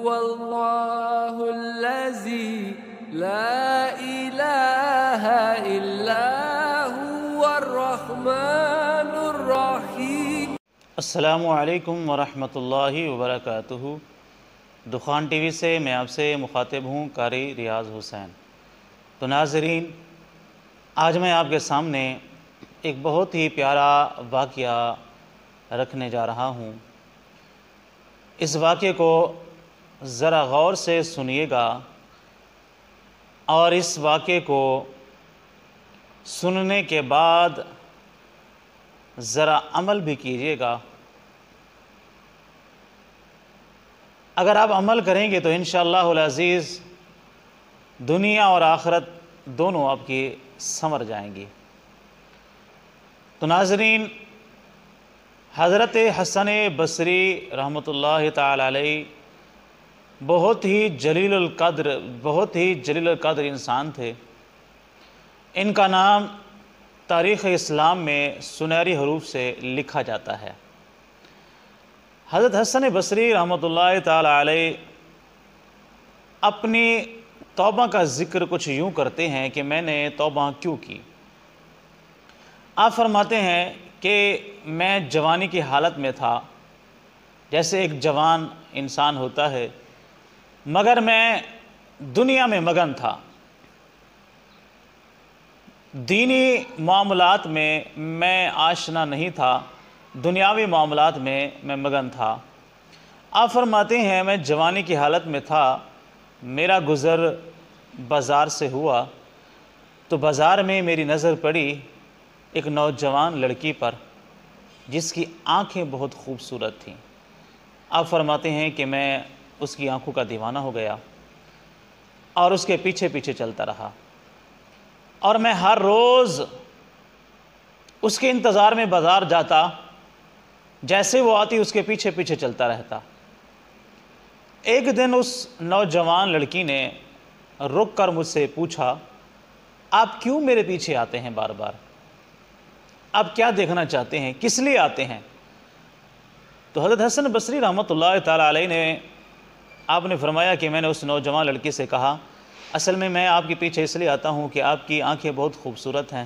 هو الله الذي لا إله إلا هو الرحمن الرحيم۔ السلام علیکم ورحمۃ اللہ وبرکاتہ۔ دخان ٹی وی سے میں آپ سے مخاطب ہوں قاری ریاض حسین۔ تو ناظرین، آج میں آپ کے سامنے ایک بہت ہی پیارا واقعہ رکھنے جا رہا ہوں۔ اس واقعے کو ذرا غور سے سنیے گا اور اس واقعے کو سننے کے بعد ذرا عمل بھی کیجیے گا۔ اگر آپ عمل کریں گے تو انشاءاللہ العزیز دنیا اور آخرت دونوں آپ کی سنور جائیں گی۔ تو ناظرین، حضرت حسن بصری رحمۃ اللہ تعالی علیہ بہت ہی جلیل القدر انسان تھے۔ ان کا نام تاریخ اسلام میں سنہری حروف سے لکھا جاتا ہے۔ حضرت حسن بصری رحمۃ اللہ تعالی علیہ اپنی توبہ کا ذکر کچھ یوں کرتے ہیں کہ میں نے توبہ کیوں کی۔ آپ فرماتے ہیں کہ میں جوانی کی حالت میں تھا، جیسے ایک جوان انسان ہوتا ہے، مگر میں دنیا میں مگن تھا، دینی معاملات میں آشنا نہیں تھا، دنیاوی معاملات میں مگن تھا۔ آپ فرماتے ہیں میں جوانی کی حالت میں تھا، میرا گزر بازار سے ہوا تو بازار میں میری نظر پڑی ایک نوجوان لڑکی پر جس کی آنکھیں بہت خوبصورت تھیں۔ آپ فرماتے ہیں کہ میں اس کی آنکھوں کا دیوانہ ہو گیا اور اس کے پیچھے پیچھے چلتا رہا، اور میں ہر روز اس کے انتظار میں بازار جاتا، جیسے وہ آتی اس کے پیچھے پیچھے چلتا رہتا۔ ایک دن اس نوجوان لڑکی نے رک کر مجھ سے پوچھا، آپ کیوں میرے پیچھے آتے ہیں بار بار؟ آپ کیا دیکھنا چاہتے ہیں؟ کس لیے آتے ہیں؟ تو حضرت حسن بصری رحمۃ اللہ تعالی علیہ نے آپ نے فرمایا کہ میں نے اس نوجوان لڑکی سے کہا، اصل میں آپ کے پیچھے اس لیے آتا ہوں کہ آپ کی آنکھیں بہت خوبصورت ہیں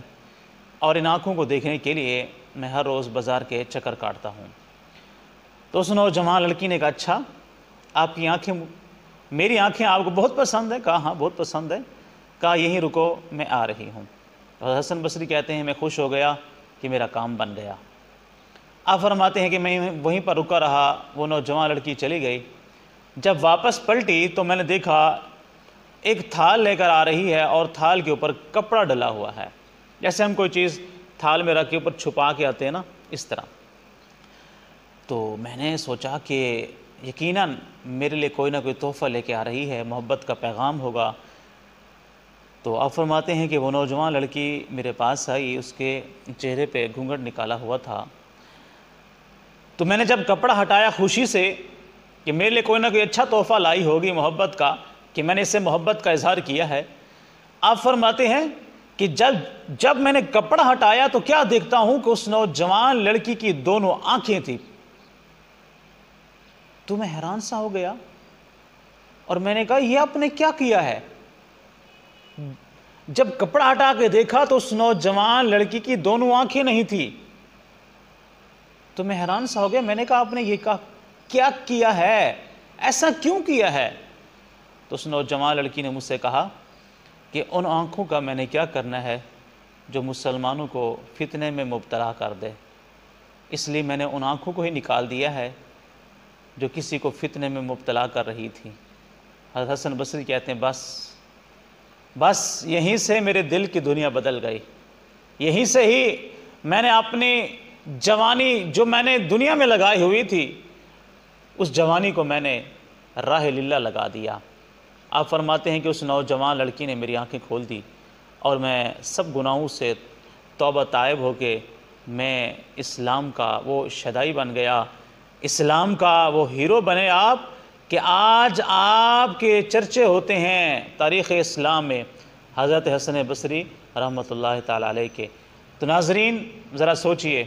اور ان آنکھوں کو دیکھنے کے لیے میں ہر روز بازار کے چکر کاٹتا ہوں۔ تو اس نوجوان لڑکی نے کہا، اچھا آپ کی آنکھیں، میری آنکھیں آپ کو بہت پسند ہیں؟ کہا ہاں بہت پسند ہے۔ کہا یہیں رکو، میں آ رہی ہوں۔ حضرت حسن بصری کہتے ہیں میں خوش ہو گیا کہ میرا کام بن گیا۔ آپ فرماتے ہیں کہ میں وہیں پر رکا رہا، وہ نوجوان لڑکی چلی گئی۔ جب واپس پلٹی تو میں نے دیکھا ایک تھال لے کر آ رہی ہے اور تھال کے اوپر کپڑا ڈلا ہوا ہے، جیسے ہم کوئی چیز تھال میں رکھ کے اوپر چھپا کے آتے ہیں نا، اس طرح۔ تو میں نے سوچا کہ یقیناً میرے لیے کوئی نہ کوئی تحفہ لے کے آ رہی ہے، محبت کا پیغام ہوگا۔ تو آپ فرماتے ہیں کہ وہ نوجوان لڑکی میرے پاس آئی، اس کے چہرے پہ گھونگھٹ نکالا ہوا تھا۔ تو میں نے جب کپڑا ہٹایا خوشی سے کہ میرے لیے کوئی نہ کوئی اچھا تحفہ لائی ہوگی محبت کا، کہ میں نے اس سے محبت کا اظہار کیا ہے۔ آپ فرماتے ہیں کہ جب میں نے کپڑا ہٹایا تو کیا دیکھتا ہوں کہ اس نوجوان لڑکی کی دونوں آنکھیں تھیں۔ تو میں حیران سا ہو گیا اور میں نے کہا یہ آپ نے کیا کیا ہے؟ جب کپڑا ہٹا کے دیکھا تو اس نوجوان لڑکی کی دونوں آنکھیں نہیں تھی۔ تو میں حیران سا ہو گیا، میں نے کہا آپ نے یہ کیا کیا ہے؟ ایسا کیوں کیا ہے؟ تو اس نوجوان لڑکی نے مجھ سے کہا کہ ان آنکھوں کا میں نے کیا کرنا ہے جو مسلمانوں کو فتنے میں مبتلا کر دے، اس لیے میں نے ان آنکھوں کو ہی نکال دیا ہے جو کسی کو فتنے میں مبتلا کر رہی تھی۔ حضرت حسن بصری کہتے ہیں بس یہیں سے میرے دل کی دنیا بدل گئی، یہیں سے ہی میں نے اپنی جوانی جو میں نے دنیا میں لگائی ہوئی تھی، اس جوانی کو میں نے راہ للہ لگا دیا۔ آپ فرماتے ہیں کہ اس نوجوان لڑکی نے میری آنکھیں کھول دی اور میں سب گناہوں سے توبہ طائب ہو کے میں اسلام کا وہ شدائی بن گیا، اسلام کا وہ ہیرو بنے آپ، کہ آج آپ کے چرچے ہوتے ہیں تاریخ اسلام میں حضرت حسن بصری رحمۃ اللہ تعالی علیہ کے۔ تو ناظرین ذرا سوچئے،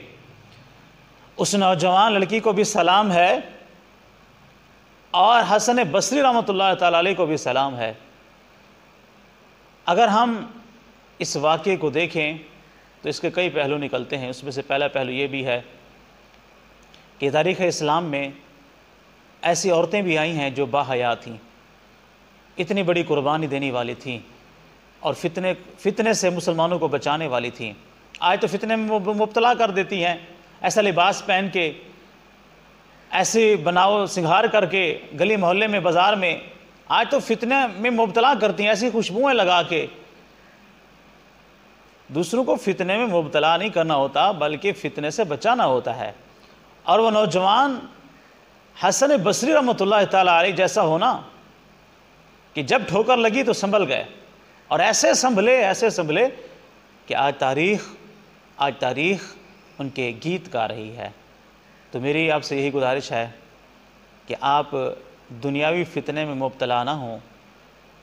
اس نوجوان لڑکی کو بھی سلام ہے اور حسن بصری رحمۃ اللہ تعالیٰ علیہ کو بھی سلام ہے۔ اگر ہم اس واقعے کو دیکھیں تو اس کے کئی پہلو نکلتے ہیں۔ اس میں سے پہلا پہلو یہ بھی ہے کہ تاریخ اسلام میں ایسی عورتیں بھی آئی ہیں جو باحیا تھیں، اتنی بڑی قربانی دینے والی تھیں اور فتنے سے مسلمانوں کو بچانے والی تھیں۔ آج تو فتنے میں مبتلا کر دیتی ہیں، ایسا لباس پہن کے، ایسے بناؤ سنگھار کر کے گلی محلے میں بازار میں آج تو فتنے میں مبتلا کرتی ہیں، ایسی خوشبوئیں لگا کے۔ دوسروں کو فتنے میں مبتلا نہیں کرنا ہوتا بلکہ فتنے سے بچانا ہوتا ہے۔ اور وہ نوجوان حسن بصری رحمۃ اللہ تعالیٰ علیہ جیسا ہونا کہ جب ٹھوکر لگی تو سنبھل گئے، اور ایسے سنبھلے کہ آج تاریخ ان کے گیت گا رہی ہے۔ تو میری آپ سے یہی گزارش ہے کہ آپ دنیاوی فتنے میں مبتلا نہ ہوں،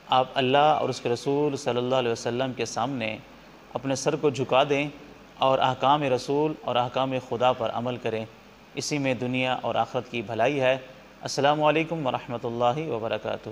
آپ اللہ اور اس کے رسول صلی اللہ علیہ وسلم کے سامنے اپنے سر کو جھکا دیں اور احکام رسول اور احکام خدا پر عمل کریں، اسی میں دنیا اور آخرت کی بھلائی ہے۔ السلام علیکم ورحمۃ اللہ وبرکاتہ۔